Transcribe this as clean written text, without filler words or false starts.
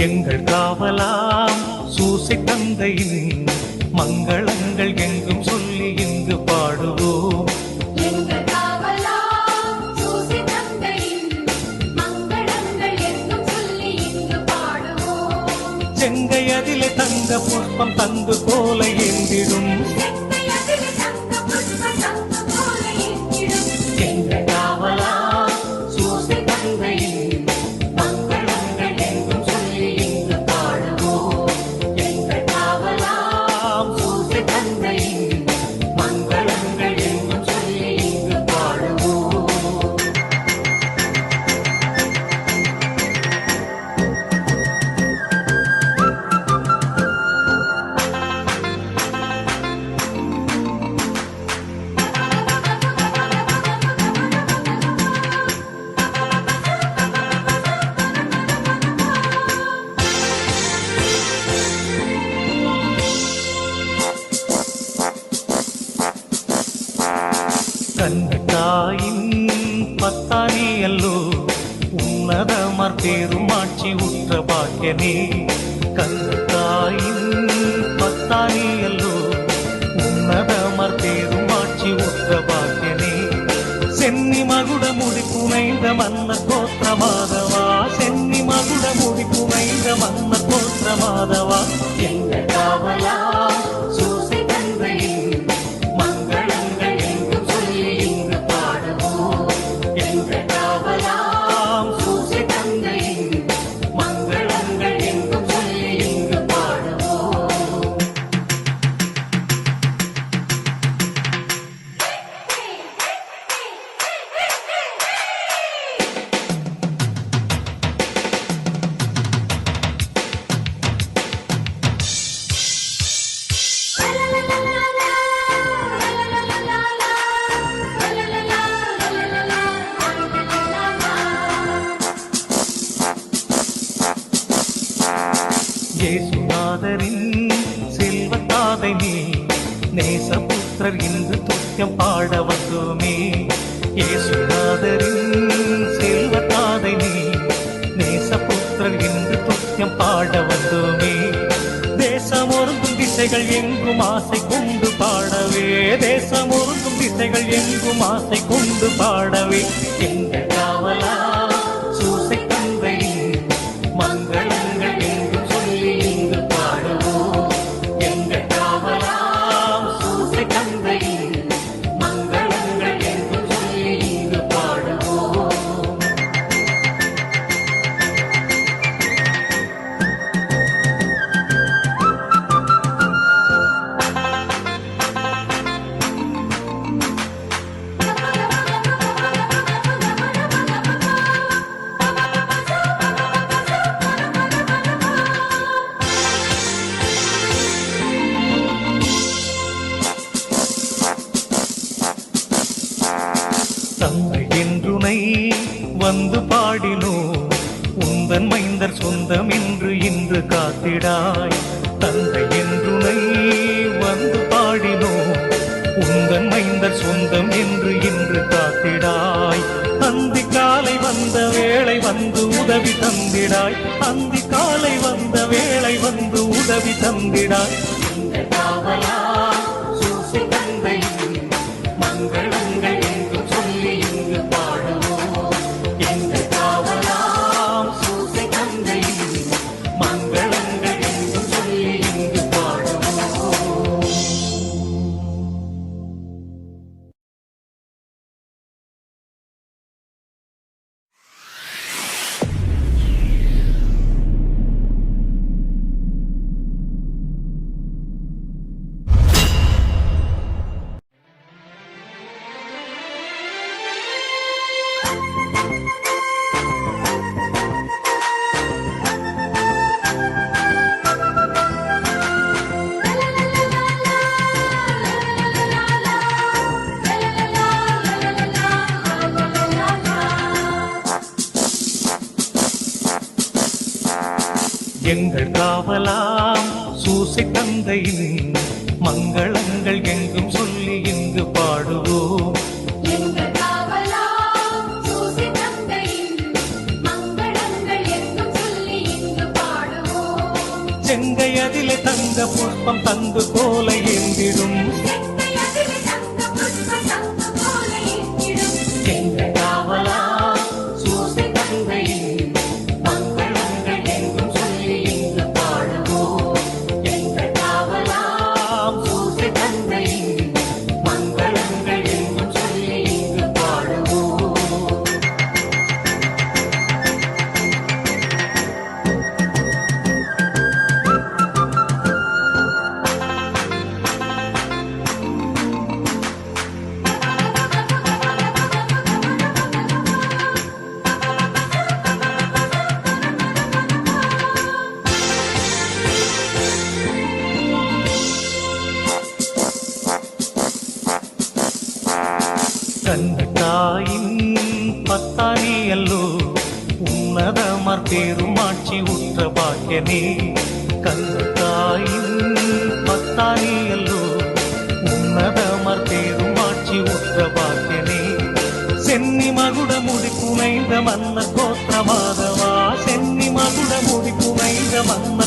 எங்கள் காவலாம் சூசை தந்தையின் மங்களங்கள் எங்கும் சொல்லி இங்கு பாடுவோம். எங்கள் காவலாம் சூசை தந்தையின் மங்களங்கள் எங்கும் சொல்லி இங்கு பாடுவோம். செங்கையதிலே தங்க புஷ்பம் தங்கு போல ஏந்திடும் எங்கள் காவலாம் சூசை தந்தையின் மங்களங்கள் எங்கும் சொல்லி இங்கு பாடுவோம். எங்கள் காவலாம் சூசை தந்தையின் மங்களங்கள் எங்கும் சொல்லி இங்கு பாடுவோம். கண்ணத்தாயின் பத்தானியல்லோ உன்னதமர் பெருமாட்சி உற்ற பாக்கியனே. கண்ணத்தாயின் பத்தானியல்லோ உன்னதமர் பெருமாட்சி உற்ற பாக்கியனே. சென்னி மகுட முடி புனைந்த மன்னர் கோத்திர மாதவா, சென்னி மகுட முடி புனைந்த மன்னர் கோத்திர மாதவா. எங்கள் காவலா சூசை தந்தையின் மங்களங்கள் எங்கும் சொல்லி இங்கு பாடுவோம். எங்கள் காவலாம் சூசை தந்தையின் மங்களங்கள் எங்கும் சொல்லி இங்கு பாடுவோம். இயேசுநாதரின் செல்வத்தாதை நீ நேசபுத்திரர் இன்று துத்தியம் பாட வந்தோமே. இயேசுநாதரின் செல்வத்தாதை நீ நேசபுத்திரர் இன்று துத்தியம் பாட வந்தோமே. தேசம் ஒருங்கும் திசைகள் எங்கும் ஆசை கொண்டு பாடவே, தேசம் ஒருங்கும் திசைகள் எங்கும் ஆசை கொண்டு பாடவே. எங்கள் காவலா சூசை தந்தையின் மங்களங்கள் எங்கும் சொல்லி இங்கு பாடுவோம். எங்கள் காவலாம் சூசை தந்தையின் மங்களங்கள் எங்கும் சொல்லி இங்கு பாடுவோம். தந்தை என்றுனை வந்து பாடினோ, உந்தன் மைந்தர் சொந்தம் என்று இன்று காத்திடாய். தந்தை என்றுனை வந்து பாடினோ, உந்தன் மைந்தர் சொந்தம் என்று இன்று காத்திடாய். அந்தி காலை வந்த வேளை வந்து உதவி தந்திடாய், அந்தி காலை வந்த வேளை வந்து உதவி தந்திடாய். எங்கள் காவலா சூசை தந்தையின் மங்களங்கள் எங்கும் சொல்லி இங்கு பாடுவோம். எங்கள் காவலாம் சூசை தந்தையின் மங்களங்கள் எங்கும் சொல்லி இங்கு பாடுவோம். எங்கள் காவலாம் சூசை தந்தையின் மங்களங்கள் எங்கும் சொல்லி இங்கு பாடுவோம். எங்கள் காவலாம் சூசை தந்தையின் மங்களங்கள் எங்கும் சொல்லி இங்கு பாடுவோம். தங்க புஷ்பம் தந்து கோல ஏந்திடும் செங்கை அதிலே தங்க புஷ்பம் தங்க போல ஏற்றிடும். எங்கள் காவலா சூசை தந்தையின் மங்களங்கள் எங்கும் சொல்லி இங்கு பாடுவோம். எங்கள் காவலாம் சூசை தந்தையின் மங்களங்கள் எங்கும் சொல்லி இங்கு பாடுவோம். கண்ணத்தாயின் பத்தானியல்லோ உன்னதமர் பெருமாட்சி உற்ற பாக்கியனே. கண்ணத்தாயின் பத்தானியல்லோ உன்னதமர் பெருமாட்சி உற்ற பாக்கியனே. சென்னி மகுட முடி புனைந்த மன்னர் கோத்திர மாதவா, சென்னி மகுட முடி புனைந்த மன்னர்